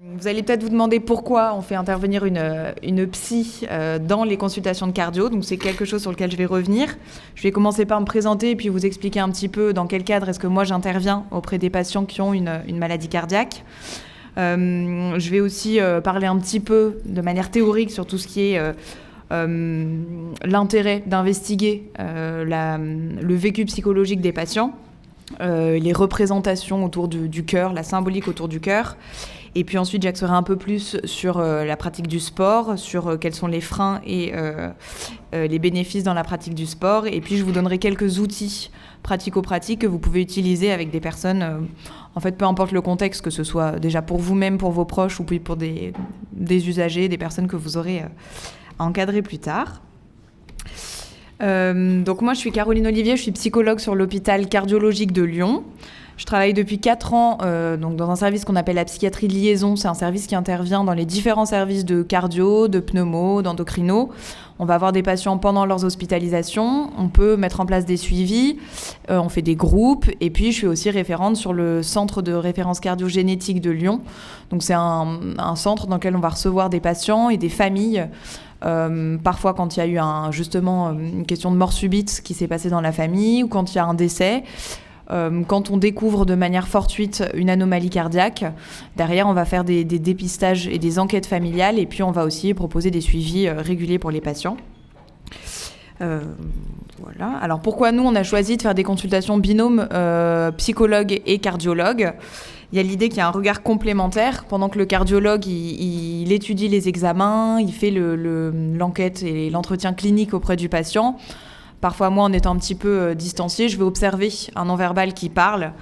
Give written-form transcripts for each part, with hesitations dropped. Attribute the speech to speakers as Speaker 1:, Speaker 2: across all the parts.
Speaker 1: Vous allez peut-être vous demander pourquoi on fait intervenir une psy dans les consultations de cardio. Donc c'est quelque chose sur lequel je vais revenir. Je vais commencer par me présenter et puis vous expliquer un petit peu dans quel cadre est-ce que moi j'interviens auprès des patients qui ont une maladie cardiaque. Je vais aussi parler un petit peu de manière théorique sur tout ce qui est l'intérêt d'investiguer le vécu psychologique des patients, les représentations autour du cœur, la symbolique autour du cœur. Et puis ensuite, j'axerai un peu plus sur la pratique du sport, sur quels sont les freins et les bénéfices dans la pratique du sport. Et puis, je vous donnerai quelques outils pratico-pratiques que vous pouvez utiliser avec des personnes, en fait, peu importe le contexte, que ce soit déjà pour vous-même, pour vos proches, ou puis pour des usagers, des personnes que vous aurez à encadrer plus tard. Donc moi, je suis Caroline Olivier, je suis psychologue sur l'hôpital cardiologique de Lyon. Je travaille depuis 4 ans donc dans un service qu'on appelle la psychiatrie de liaison. C'est un service qui intervient dans les différents services de cardio, de pneumo, d'endocrino. On va avoir des patients pendant leurs hospitalisations. On peut mettre en place des suivis. On fait des groupes. Et puis, je suis aussi référente sur le centre de référence cardiogénétique de Lyon. Donc, c'est un centre dans lequel on va recevoir des patients et des familles. Parfois quand il y a eu justement une question de mort subite qui s'est passée dans la famille ou quand il y a un décès. Quand on découvre de manière fortuite une anomalie cardiaque, derrière on va faire des dépistages et des enquêtes familiales et puis on va aussi proposer des suivis réguliers pour les patients. Voilà. Alors pourquoi nous on a choisi de faire des consultations binôme psychologue et cardiologue? Il y a l'idée qu'il y a un regard complémentaire. Pendant que le cardiologue, il étudie les examens, il fait l'enquête et l'entretien clinique auprès du patient. Parfois, moi, en étant un petit peu distanciée, je vais observer un non-verbal qui parle.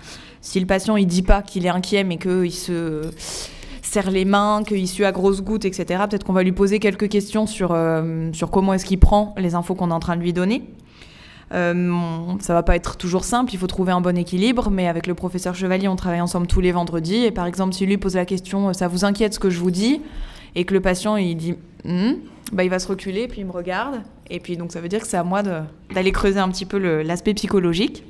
Speaker 1: Si le patient il dit pas qu'il est inquiet, mais qu'il se serre les mains, qu'il sue à grosses gouttes, etc., peut-être qu'on va lui poser quelques questions sur comment est-ce qu'il prend les infos qu'on est en train de lui donner. Ça va pas être toujours simple, il faut trouver un bon équilibre, mais avec le professeur Chevalier, on travaille ensemble tous les vendredis. Et par exemple, si lui pose la question « ça vous inquiète ce que je vous dis ?» et que le patient il dit il va se reculer, puis il me regarde. Et puis donc ça veut dire que c'est à moi d'aller creuser un petit peu l'aspect psychologique.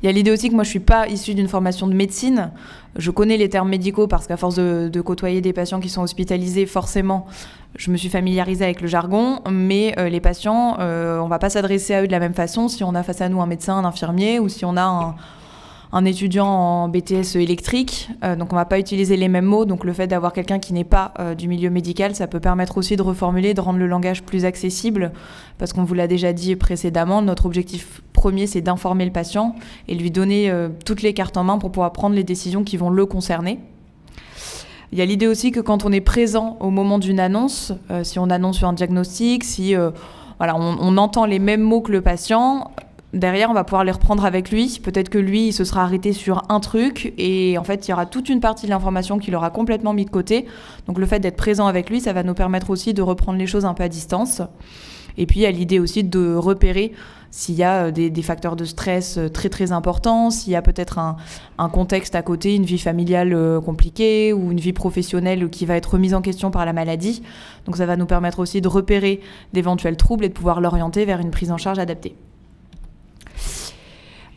Speaker 1: Il y a l'idée aussi que moi je suis pas issue d'une formation de médecine. Je connais les termes médicaux parce qu'à force de côtoyer des patients qui sont hospitalisés, forcément, je me suis familiarisée avec le jargon. Mais les patients, on va pas s'adresser à eux de la même façon si on a face à nous un médecin, un infirmier ou si on a un étudiant en BTS électrique, donc on va pas utiliser les mêmes mots. Donc le fait d'avoir quelqu'un qui n'est pas du milieu médical, ça peut permettre aussi de reformuler, de rendre le langage plus accessible, parce qu'on vous l'a déjà dit précédemment, notre objectif premier c'est d'informer le patient et lui donner toutes les cartes en main pour pouvoir prendre les décisions qui vont le concerner. Il y a l'idée aussi que quand on est présent au moment d'une annonce, si on annonce sur un diagnostic, si on entend les mêmes mots que le patient, derrière, on va pouvoir les reprendre avec lui. Peut-être que lui, il se sera arrêté sur un truc et en fait, il y aura toute une partie de l'information qu'il aura complètement mis de côté. Donc le fait d'être présent avec lui, ça va nous permettre aussi de reprendre les choses un peu à distance. Et puis, il y a l'idée aussi de repérer s'il y a des facteurs de stress très, très importants, s'il y a peut-être un contexte à côté, une vie familiale compliquée ou une vie professionnelle qui va être remise en question par la maladie. Donc ça va nous permettre aussi de repérer d'éventuels troubles et de pouvoir l'orienter vers une prise en charge adaptée.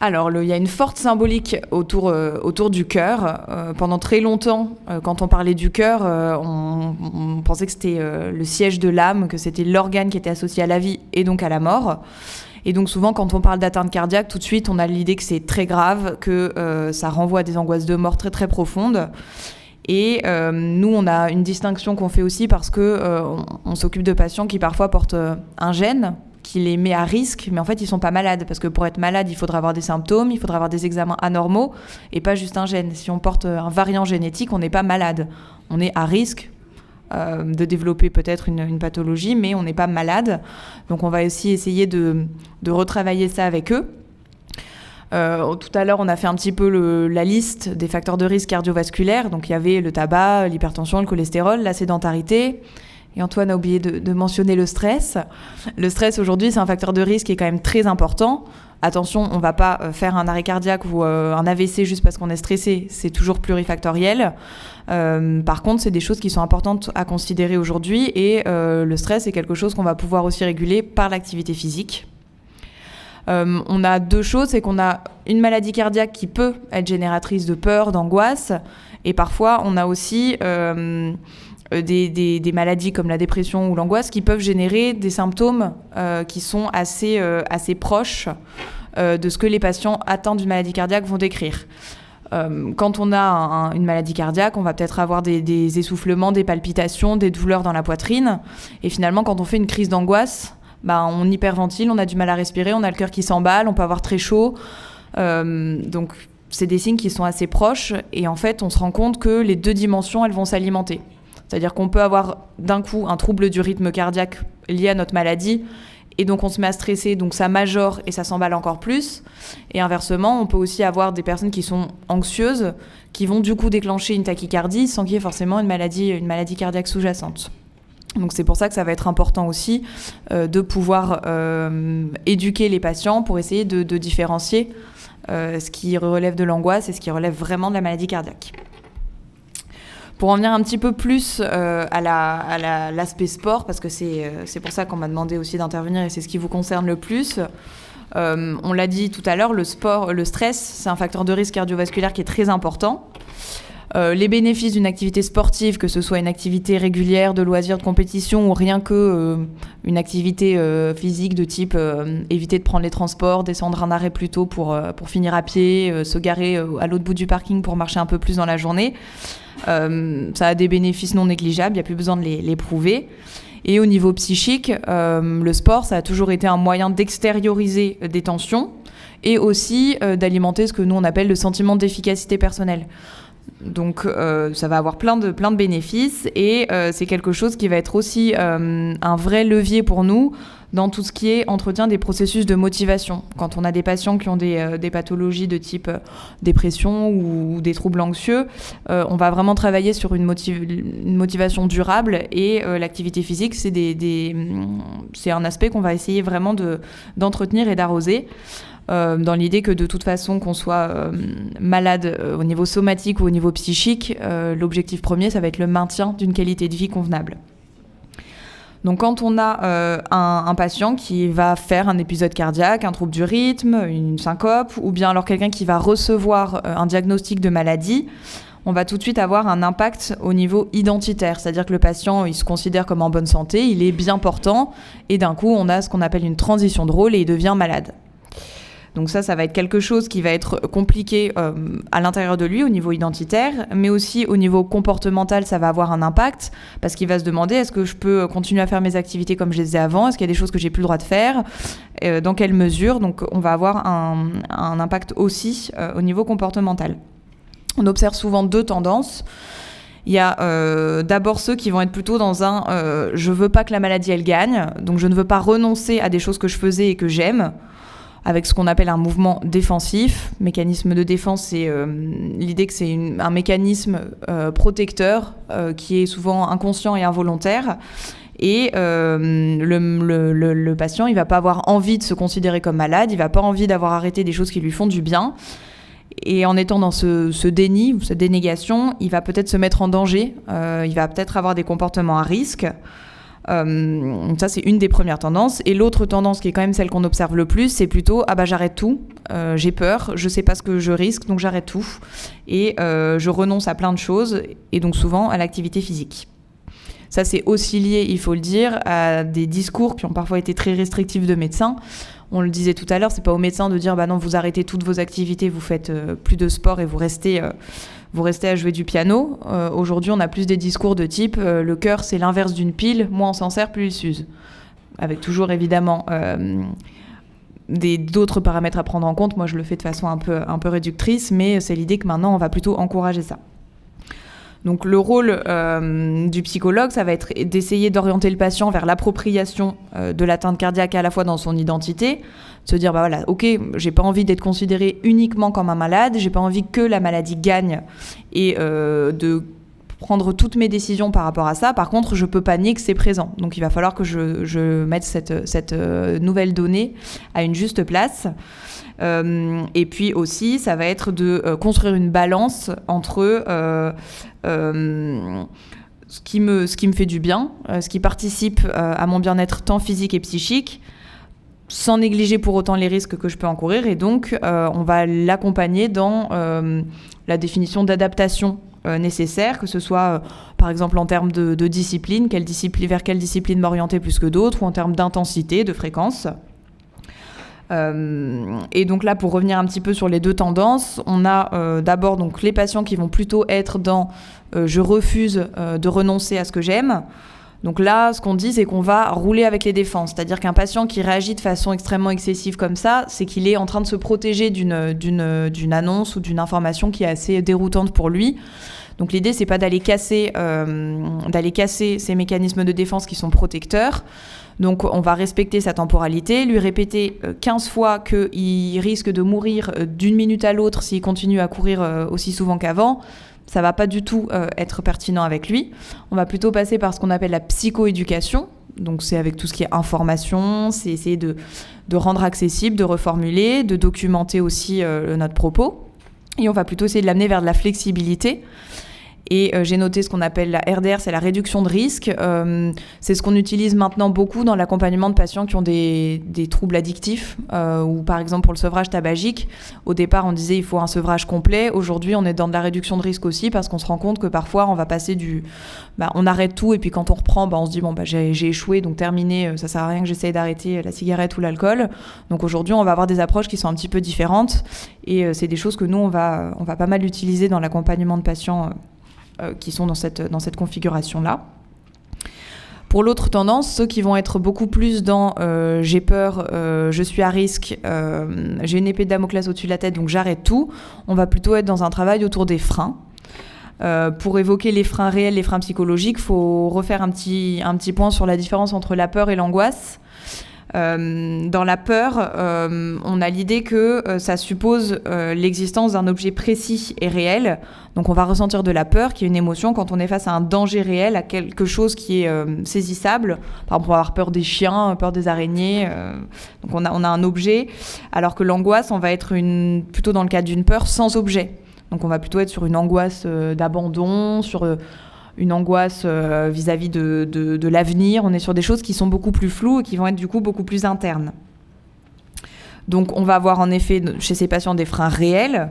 Speaker 1: Alors, il y a une forte symbolique autour du cœur. Pendant très longtemps, quand on parlait du cœur, on pensait que c'était le siège de l'âme, que c'était l'organe qui était associé à la vie et donc à la mort. Et donc souvent, quand on parle d'atteinte cardiaque, tout de suite, on a l'idée que c'est très grave, que ça renvoie à des angoisses de mort très très profondes. Et nous, on a une distinction qu'on fait aussi parce qu'on s'occupe de patients qui parfois portent un gène qui les met à risque, mais en fait, ils sont pas malades. Parce que pour être malade, il faudra avoir des symptômes, il faudra avoir des examens anormaux, et pas juste un gène. Si on porte un variant génétique, on n'est pas malade. On est à risque de développer peut-être une pathologie, mais on n'est pas malade. Donc, on va aussi essayer de retravailler ça avec eux. Tout à l'heure, on a fait un petit peu la liste des facteurs de risque cardiovasculaires. Donc, il y avait le tabac, l'hypertension, le cholestérol, la sédentarité. Et Antoine a oublié de mentionner le stress. Le stress, aujourd'hui, c'est un facteur de risque qui est quand même très important. Attention, on ne va pas faire un arrêt cardiaque ou un AVC juste parce qu'on est stressé. C'est toujours plurifactoriel. Par contre, c'est des choses qui sont importantes à considérer aujourd'hui. Et le stress, c'est quelque chose qu'on va pouvoir aussi réguler par l'activité physique. On a deux choses, c'est qu'on a une maladie cardiaque qui peut être génératrice de peur, d'angoisse, et parfois on a aussi des maladies comme la dépression ou l'angoisse qui peuvent générer des symptômes qui sont assez proches de ce que les patients atteints d'une maladie cardiaque vont décrire. Quand on a une maladie cardiaque, on va peut-être avoir des essoufflements, des palpitations, des douleurs dans la poitrine. Et finalement, quand on fait une crise d'angoisse, on hyperventile, on a du mal à respirer, on a le cœur qui s'emballe, on peut avoir très chaud. Donc, c'est des signes qui sont assez proches. Et en fait, on se rend compte que les deux dimensions, elles vont s'alimenter. C'est-à-dire qu'on peut avoir d'un coup un trouble du rythme cardiaque lié à notre maladie. Et donc on se met à stresser, donc ça majore et ça s'emballe encore plus. Et inversement, on peut aussi avoir des personnes qui sont anxieuses, qui vont du coup déclencher une tachycardie sans qu'il y ait forcément une maladie cardiaque sous-jacente. Donc c'est pour ça que ça va être important aussi de pouvoir éduquer les patients pour essayer de différencier ce qui relève de l'angoisse et ce qui relève vraiment de la maladie cardiaque. Pour en venir un petit peu plus à l'aspect sport, parce que c'est pour ça qu'on m'a demandé aussi d'intervenir et c'est ce qui vous concerne le plus. On l'a dit tout à l'heure, le stress, c'est un facteur de risque cardiovasculaire qui est très important. Les bénéfices d'une activité sportive, que ce soit une activité régulière de loisirs, de compétition ou rien que une activité physique de type éviter de prendre les transports, descendre un arrêt plus tôt pour finir à pied, se garer à l'autre bout du parking pour marcher un peu plus dans la journée. Ça a des bénéfices non négligeables, il n'y a plus besoin de les prouver. Et au niveau psychique, le sport, ça a toujours été un moyen d'extérioriser des tensions et aussi d'alimenter ce que nous on appelle le sentiment d'efficacité personnelle. Donc ça va avoir plein de bénéfices et c'est quelque chose qui va être aussi un vrai levier pour nous dans tout ce qui est entretien des processus de motivation. Quand on a des patients qui ont des pathologies de type dépression ou des troubles anxieux, on va vraiment travailler sur une motivation durable et l'activité physique, c'est un aspect qu'on va essayer vraiment d'entretenir et d'arroser. Dans l'idée que de toute façon qu'on soit malade au niveau somatique ou au niveau psychique, l'objectif premier, ça va être le maintien d'une qualité de vie convenable. Donc quand on a un patient qui va faire un épisode cardiaque, un trouble du rythme, une syncope, ou bien alors quelqu'un qui va recevoir un diagnostic de maladie, on va tout de suite avoir un impact au niveau identitaire. C'est-à-dire que le patient, il se considère comme en bonne santé, il est bien portant, et d'un coup, on a ce qu'on appelle une transition de rôle et il devient malade. Donc ça va être quelque chose qui va être compliqué à l'intérieur de lui au niveau identitaire, mais aussi au niveau comportemental, ça va avoir un impact parce qu'il va se demander est-ce que je peux continuer à faire mes activités comme je les faisais avant, est-ce qu'il y a des choses que j'ai plus le droit de faire, dans quelle mesure. Donc on va avoir un impact aussi au niveau comportemental. On observe souvent deux tendances. Il y a d'abord ceux qui vont être plutôt dans je veux pas que la maladie elle gagne, donc je ne veux pas renoncer à des choses que je faisais et que j'aime, avec ce qu'on appelle un mouvement défensif. Mécanisme de défense, c'est l'idée que c'est un mécanisme protecteur qui est souvent inconscient et involontaire. Et le patient, il va pas avoir envie de se considérer comme malade, il va pas envie d'avoir arrêté des choses qui lui font du bien. Et en étant dans ce déni ou cette dénégation, il va peut-être se mettre en danger, il va peut-être avoir des comportements à risque. Donc ça c'est une des premières tendances, et l'autre tendance qui est quand même celle qu'on observe le plus, c'est plutôt j'arrête tout, j'ai peur, je sais pas ce que je risque donc j'arrête tout et je renonce à plein de choses, et donc souvent à l'activité physique. Ça c'est aussi lié, il faut le dire, à des discours qui ont parfois été très restrictifs de médecins. On le disait tout à l'heure, c'est pas aux médecins de dire non, vous arrêtez toutes vos activités, vous faites plus de sport et vous restez à jouer du piano. Aujourd'hui, on a plus des discours de type le cœur, c'est l'inverse d'une pile, moins on s'en sert, plus il s'use. Avec toujours évidemment d'autres paramètres à prendre en compte. Moi, je le fais de façon un peu réductrice, mais c'est l'idée que maintenant, on va plutôt encourager ça. Donc le rôle du psychologue, ça va être d'essayer d'orienter le patient vers l'appropriation de l'atteinte cardiaque à la fois dans son identité, de se dire voilà, ok, j'ai pas envie d'être considéré uniquement comme un malade, j'ai pas envie que la maladie gagne et de prendre toutes mes décisions par rapport à ça. Par contre, je peux pas nier que c'est présent. Donc il va falloir que je mette cette nouvelle donnée à une juste place. Et puis aussi, ça va être de construire une balance entre ce qui me fait du bien, ce qui participe à mon bien-être tant physique et psychique, sans négliger pour autant les risques que je peux encourir. Et donc, on va l'accompagner dans la définition d'adaptation nécessaire, que ce soit par exemple en termes de discipline, vers quelle discipline m'orienter plus que d'autres, ou en termes d'intensité, de fréquence. Et donc là, pour revenir un petit peu sur les deux tendances, on a d'abord donc les patients qui vont plutôt être dans je refuse de renoncer à ce que j'aime. Donc là, ce qu'on dit, c'est qu'on va rouler avec les défenses. C'est-à-dire qu'un patient qui réagit de façon extrêmement excessive comme ça, c'est qu'il est en train de se protéger d'une annonce ou d'une information qui est assez déroutante pour lui. Donc l'idée, c'est pas d'aller casser ces mécanismes de défense qui sont protecteurs. Donc on va respecter sa temporalité, lui répéter 15 fois qu'il risque de mourir d'une minute à l'autre s'il continue à courir aussi souvent qu'avant. Ça va pas du tout être pertinent avec lui. On va plutôt passer par ce qu'on appelle la psychoéducation. Donc c'est avec tout ce qui est information, c'est essayer de rendre accessible, de reformuler, de documenter aussi notre propos. Et on va plutôt essayer de l'amener vers de la flexibilité. Et j'ai noté ce qu'on appelle la RDR, c'est la réduction de risque. C'est ce qu'on utilise maintenant beaucoup dans l'accompagnement de patients qui ont des troubles addictifs ou par exemple pour le sevrage tabagique. Au départ, on disait il faut un sevrage complet. Aujourd'hui, on est dans de la réduction de risque aussi parce qu'on se rend compte que parfois, on va passer on arrête tout et puis quand on reprend, on se dit j'ai échoué, donc terminé, ça sert à rien que j'essaye d'arrêter la cigarette ou l'alcool. Donc aujourd'hui, on va avoir des approches qui sont un petit peu différentes et c'est des choses que nous, on va pas mal utiliser dans l'accompagnement de patients qui sont dans cette configuration-là. Pour l'autre tendance, ceux qui vont être beaucoup plus dans j'ai peur, je suis à risque, j'ai une épée de Damoclès au-dessus de la tête, donc j'arrête tout, on va plutôt être dans un travail autour des freins. Pour évoquer les freins réels, les freins psychologiques, il faut refaire un petit point sur la différence entre la peur et l'angoisse. Dans la peur, on a l'idée que ça suppose l'existence d'un objet précis et réel. Donc on va ressentir de la peur, qui est une émotion quand on est face à un danger réel, à quelque chose qui est saisissable. Par exemple, on va avoir peur des chiens, peur des araignées. Donc on a un objet, alors que l'angoisse, on va être plutôt dans le cadre d'une peur sans objet. Donc on va plutôt être sur une angoisse d'abandon, sur une angoisse vis-à-vis de l'avenir. On est sur des choses qui sont beaucoup plus floues et qui vont être du coup beaucoup plus internes. Donc on va avoir en effet chez ces patients des freins réels,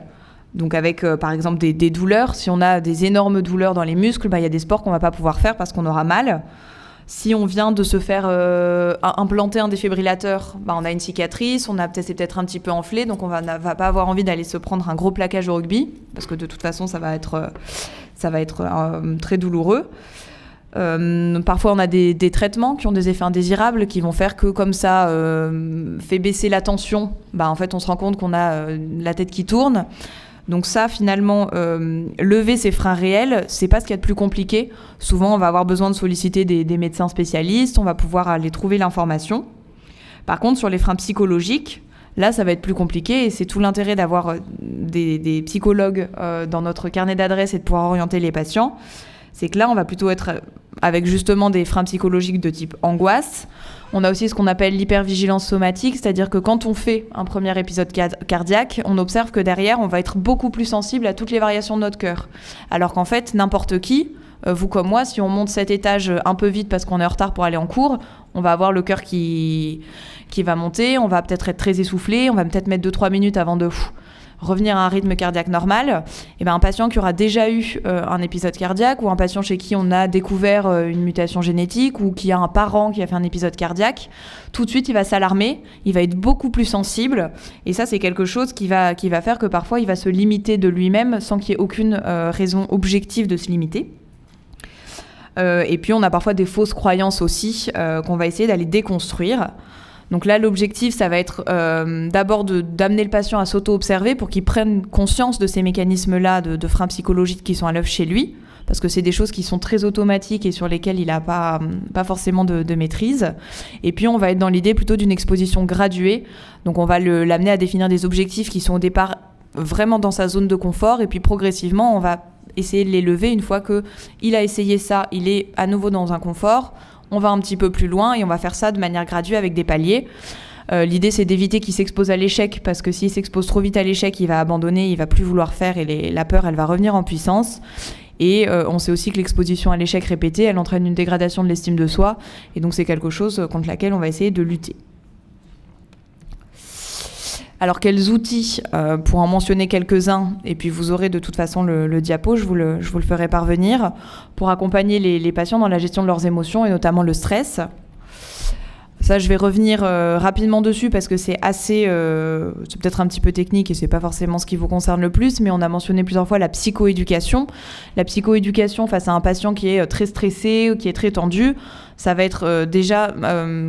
Speaker 1: donc avec par exemple des douleurs. Si on a des énormes douleurs dans les muscles, il y a des sports qu'on ne va pas pouvoir faire parce qu'on aura mal. Si on vient de se faire implanter un défibrillateur, on a une cicatrice, c'est peut-être un petit peu enflé, donc on va pas avoir envie d'aller se prendre un gros plaquage au rugby, parce que de toute façon, ça va être très douloureux. Parfois, on a des traitements qui ont des effets indésirables, qui vont faire que, comme ça, fait baisser la tension. En fait, on se rend compte qu'on a la tête qui tourne. Donc ça, finalement, lever ces freins réels, c'est pas ce qu'il y a de plus compliqué. Souvent, on va avoir besoin de solliciter des médecins spécialistes, on va pouvoir aller trouver l'information. Par contre, sur les freins psychologiques, là, ça va être plus compliqué et c'est tout l'intérêt d'avoir des psychologues dans notre carnet d'adresses et de pouvoir orienter les patients. C'est que là, on va plutôt être avec justement des freins psychologiques de type angoisse. On a aussi ce qu'on appelle l'hypervigilance somatique, c'est-à-dire que quand on fait un premier épisode cardiaque, on observe que derrière, on va être beaucoup plus sensible à toutes les variations de notre cœur. Alors qu'en fait, n'importe qui, vous comme moi, si on monte cet étage un peu vite parce qu'on est en retard pour aller en cours, on va avoir le cœur qui va monter, on va peut-être être très essoufflé, on va peut-être mettre 2-3 minutes avant de revenir à un rythme cardiaque normal. Et un patient qui aura déjà eu un épisode cardiaque ou un patient chez qui on a découvert une mutation génétique ou qui a un parent qui a fait un épisode cardiaque, tout de suite il va s'alarmer, il va être beaucoup plus sensible et ça c'est quelque chose qui va faire que parfois il va se limiter de lui-même sans qu'il y ait aucune raison objective de se limiter. Et puis on a parfois des fausses croyances aussi qu'on va essayer d'aller déconstruire. Donc là, l'objectif, ça va être d'abord d'amener le patient à s'auto-observer pour qu'il prenne conscience de ces mécanismes-là de freins psychologiques qui sont à l'œuvre chez lui, parce que c'est des choses qui sont très automatiques et sur lesquelles il n'a pas forcément de maîtrise. Et puis, on va être dans l'idée plutôt d'une exposition graduée. Donc, on va l'amener à définir des objectifs qui sont au départ vraiment dans sa zone de confort et puis progressivement, on va essayer de les lever une fois qu'il a essayé ça, il est à nouveau dans un confort. On va un petit peu plus loin et on va faire ça de manière graduée avec des paliers. L'idée, c'est d'éviter qu'il s'expose à l'échec parce que s'il s'expose trop vite à l'échec, il va abandonner, il va plus vouloir faire et la peur, elle va revenir en puissance. Et on sait aussi que l'exposition à l'échec répété, elle entraîne une dégradation de l'estime de soi. Et donc, c'est quelque chose contre laquelle on va essayer de lutter. Alors quels outils, pour en mentionner quelques-uns, et puis vous aurez de toute façon le diapo, je vous le ferai parvenir, pour accompagner les patients dans la gestion de leurs émotions et notamment le stress. Ça, je vais revenir rapidement dessus parce que c'est assez, c'est peut-être un petit peu technique et c'est pas forcément ce qui vous concerne le plus, mais on a mentionné plusieurs fois la psychoéducation. La psychoéducation face à un patient qui est très stressé ou qui est très tendu, ça va être déjà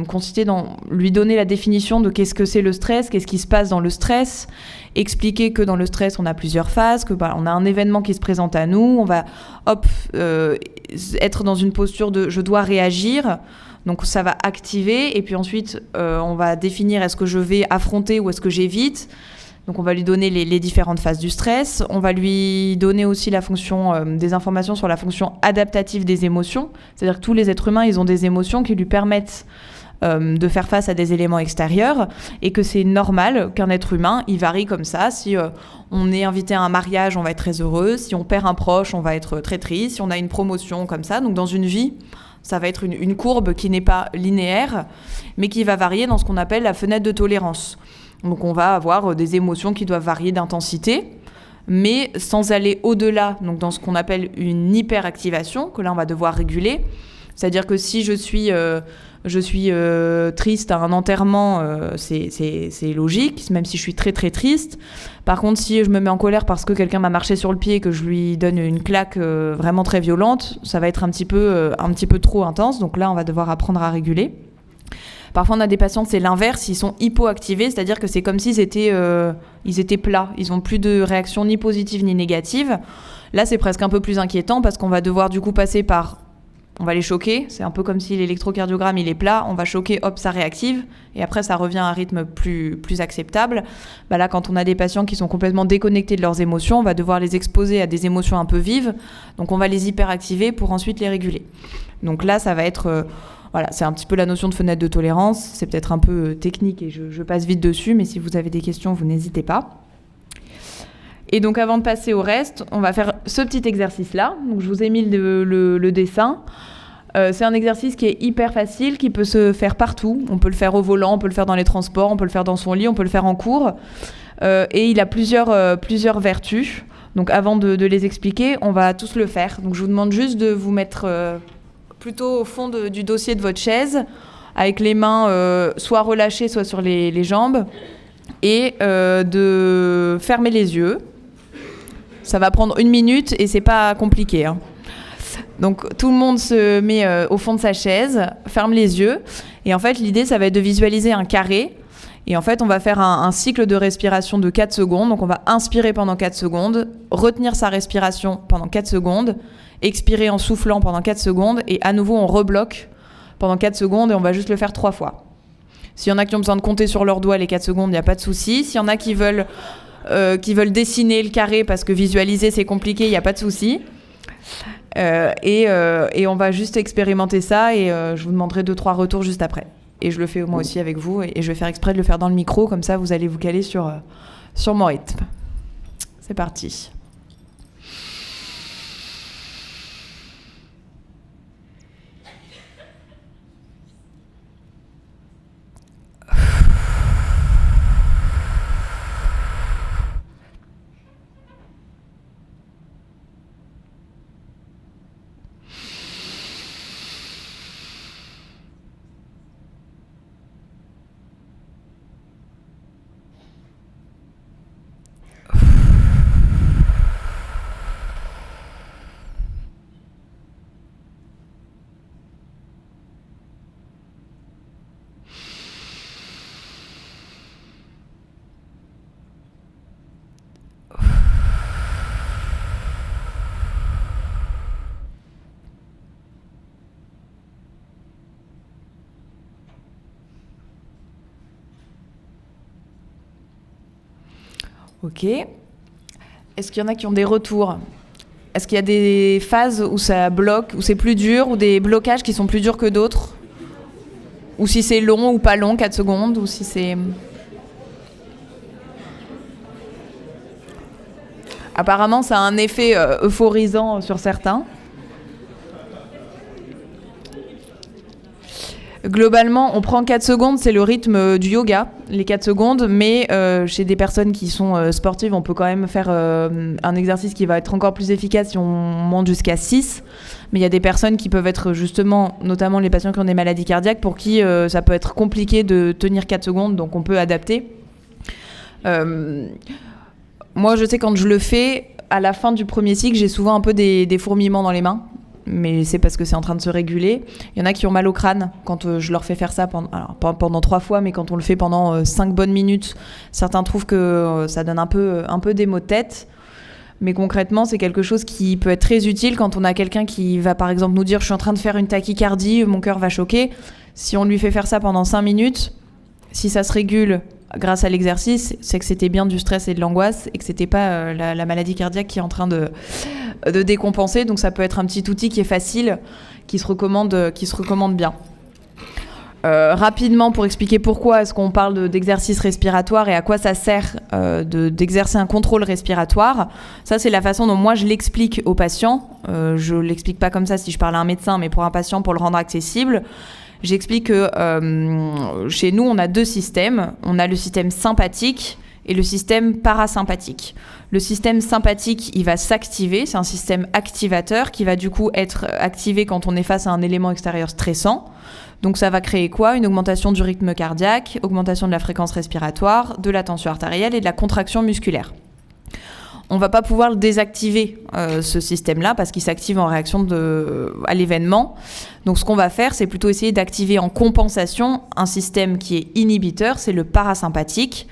Speaker 1: consisté dans lui donner la définition de qu'est-ce que c'est le stress, qu'est-ce qui se passe dans le stress, expliquer que dans le stress on a plusieurs phases, que on a un événement qui se présente à nous, on va être dans une posture de je dois réagir. Donc ça va activer et puis ensuite on va définir est-ce que je vais affronter ou est-ce que j'évite. Donc on va lui donner les différentes phases du stress. On va lui donner aussi la fonction des informations sur la fonction adaptative des émotions. C'est-à-dire que tous les êtres humains, ils ont des émotions qui lui permettent de faire face à des éléments extérieurs et que c'est normal qu'un être humain, il varie comme ça. Si on est invité à un mariage, on va être très heureux. Si on perd un proche, on va être très triste. Si on a une promotion comme ça, donc dans une vie, ça va être une courbe qui n'est pas linéaire, mais qui va varier dans ce qu'on appelle la fenêtre de tolérance. Donc on va avoir des émotions qui doivent varier d'intensité, mais sans aller au-delà, donc dans ce qu'on appelle une hyperactivation, que là on va devoir réguler. C'est-à-dire que si je suis triste à un enterrement, c'est logique, même si je suis très très triste. Par contre, si je me mets en colère parce que quelqu'un m'a marché sur le pied et que je lui donne une claque vraiment très violente, ça va être un petit peu trop intense. Donc là, on va devoir apprendre à réguler. Parfois, on a des patients, c'est l'inverse, ils sont hypoactivés, c'est-à-dire que c'est comme s'ils étaient plats. Ils n'ont plus de réaction ni positive ni négative. Là, c'est presque un peu plus inquiétant parce qu'on va devoir du coup passer par... On va les choquer, c'est un peu comme si l'électrocardiogramme il est plat, on va choquer, hop, ça réactive, et après ça revient à un rythme plus acceptable. Bah là, quand on a des patients qui sont complètement déconnectés de leurs émotions, on va devoir les exposer à des émotions un peu vives, donc on va les hyperactiver pour ensuite les réguler. Donc là, ça va être... voilà, c'est un petit peu la notion de fenêtre de tolérance, c'est peut-être un peu technique et je passe vite dessus, mais si vous avez des questions, vous n'hésitez pas. Et donc avant de passer au reste, on va faire ce petit exercice-là. Donc je vous ai mis le dessin. C'est un exercice qui est hyper facile, qui peut se faire partout. On peut le faire au volant, on peut le faire dans les transports, on peut le faire dans son lit, on peut le faire en cours. Et il a plusieurs vertus. Donc avant de les expliquer, on va tous le faire. Donc je vous demande juste de vous mettre plutôt au fond du dossier de votre chaise, avec les mains soit relâchées, soit sur les jambes, et de fermer les yeux. Ça va prendre 1 minute et c'est pas compliqué, hein. Donc tout le monde se met au fond de sa chaise, ferme les yeux. Et en fait, l'idée, ça va être de visualiser un carré. Et en fait, on va faire un cycle de respiration de 4 secondes. Donc on va inspirer pendant 4 secondes, retenir sa respiration pendant 4 secondes, expirer en soufflant pendant 4 secondes. Et à nouveau, on rebloque pendant 4 secondes et on va juste le faire 3 fois. S'il y en a qui ont besoin de compter sur leurs doigts les 4 secondes, il n'y a pas de souci. S'il y en a qui veulent dessiner le carré parce que visualiser c'est compliqué, il n'y a pas de souci. Et on va juste expérimenter ça et je vous demanderai 2-3 retours juste après. Et je le fais moi aussi avec vous et je vais faire exprès de le faire dans le micro, comme ça vous allez vous caler sur mon rythme. C'est parti. Ok. Est-ce qu'il y en a qui ont des retours ? Est-ce qu'il y a des phases où ça bloque, où c'est plus dur, ou des blocages qui sont plus durs que d'autres ? Ou si c'est long ou pas long, 4 secondes, ou si c'est... Apparemment, ça a un effet euphorisant sur certains. Globalement, on prend 4 secondes, c'est le rythme du yoga, les 4 secondes, mais chez des personnes qui sont sportives, on peut quand même faire un exercice qui va être encore plus efficace si on monte jusqu'à 6. Mais il y a des personnes qui peuvent être justement, notamment les patients qui ont des maladies cardiaques, pour qui ça peut être compliqué de tenir 4 secondes, donc on peut adapter. Moi, je sais quand je le fais, à la fin du premier cycle, j'ai souvent un peu des fourmillements dans les mains. Mais c'est parce que c'est en train de se réguler. Il y en a qui ont mal au crâne quand je leur fais faire ça pendant 3 fois, mais quand on le fait pendant 5 bonnes minutes, certains trouvent que ça donne un peu des maux de tête. Mais concrètement, c'est quelque chose qui peut être très utile quand on a quelqu'un qui va par exemple nous dire « je suis en train de faire une tachycardie, mon cœur va choquer ». Si on lui fait faire ça pendant 5 minutes, si ça se régule grâce à l'exercice, c'est que c'était bien du stress et de l'angoisse et que c'était pas la maladie cardiaque qui est en train de décompenser. Donc ça peut être un petit outil qui est facile, qui se recommande bien. Rapidement, pour expliquer pourquoi est-ce qu'on parle d'exercice respiratoire et à quoi ça sert d'exercer un contrôle respiratoire. Ça, c'est la façon dont moi je l'explique aux patients. Je l'explique pas comme ça si je parle à un médecin, mais pour un patient, pour le rendre accessible. J'explique que chez nous, on a 2 systèmes. On a le système sympathique et le système parasympathique. Le système sympathique, il va s'activer. C'est un système activateur qui va du coup être activé quand on est face à un élément extérieur stressant. Donc ça va créer quoi ? Une augmentation du rythme cardiaque, augmentation de la fréquence respiratoire, de la tension artérielle et de la contraction musculaire. On ne va pas pouvoir le désactiver, ce système-là, parce qu'il s'active en réaction à l'événement. Donc ce qu'on va faire, c'est plutôt essayer d'activer en compensation un système qui est inhibiteur, c'est le parasympathique.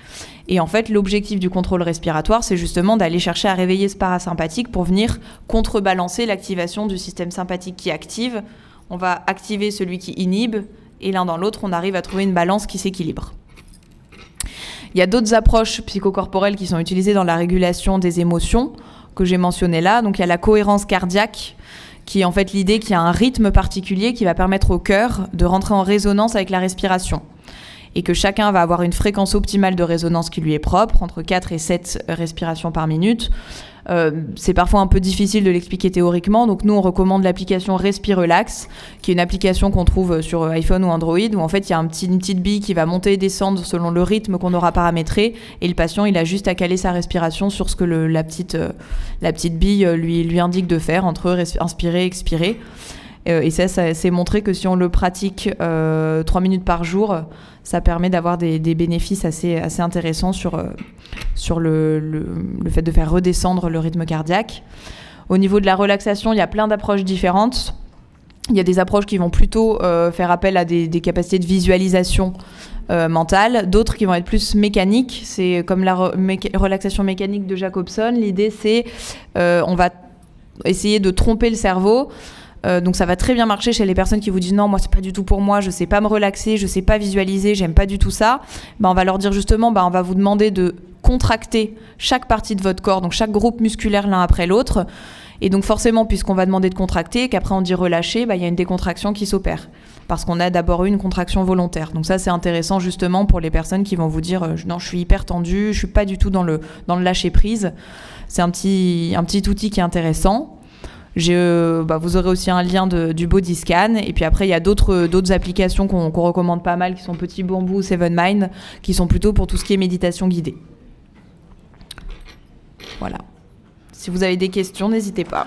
Speaker 1: Et en fait, l'objectif du contrôle respiratoire, c'est justement d'aller chercher à réveiller ce parasympathique pour venir contrebalancer l'activation du système sympathique qui active. On va activer celui qui inhibe, et l'un dans l'autre, on arrive à trouver une balance qui s'équilibre. Il y a d'autres approches psychocorporelles qui sont utilisées dans la régulation des émotions, que j'ai mentionnées là. Donc il y a la cohérence cardiaque, qui est en fait l'idée qu'il y a un rythme particulier qui va permettre au cœur de rentrer en résonance avec la respiration. Et que chacun va avoir une fréquence optimale de résonance qui lui est propre, entre 4 et 7 respirations par minute. C'est parfois un peu difficile de l'expliquer théoriquement, donc nous on recommande l'application Respirelax, qui est une application qu'on trouve sur iPhone ou Android, où en fait il y a une petite bille qui va monter et descendre selon le rythme qu'on aura paramétré, et le patient il a juste à caler sa respiration sur ce que la petite bille lui indique de faire, entre inspirer et expirer. Et ça c'est montré que si on le pratique 3 minutes par jour, ça permet d'avoir des bénéfices assez intéressants sur le fait de faire redescendre le rythme cardiaque. Au niveau de la relaxation, il y a plein d'approches différentes. Il y a des approches qui vont plutôt faire appel à des capacités de visualisation mentale, d'autres qui vont être plus mécaniques. C'est comme la relaxation mécanique de Jacobson. L'idée, c'est on va essayer de tromper le cerveau. Donc ça va très bien marcher chez les personnes qui vous disent non, moi c'est pas du tout pour moi, je sais pas me relaxer, je sais pas visualiser, j'aime pas du tout ça. On va leur dire justement, on va vous demander de contracter chaque partie de votre corps, donc chaque groupe musculaire l'un après l'autre. Et donc forcément, puisqu'on va demander de contracter, qu'après on dit relâcher, il y a une décontraction qui s'opère. Parce qu'on a d'abord eu une contraction volontaire. Donc ça c'est intéressant justement pour les personnes qui vont vous dire non, je suis hyper tendue, je suis pas du tout dans le lâcher prise. C'est un petit outil qui est intéressant. Vous aurez aussi un lien du body scan, et puis après il y a d'autres applications qu'on recommande pas mal, qui sont Petit Bambou, Seven Mind, qui sont plutôt pour tout ce qui est méditation guidée. Voilà. Si vous avez des questions, n'hésitez pas.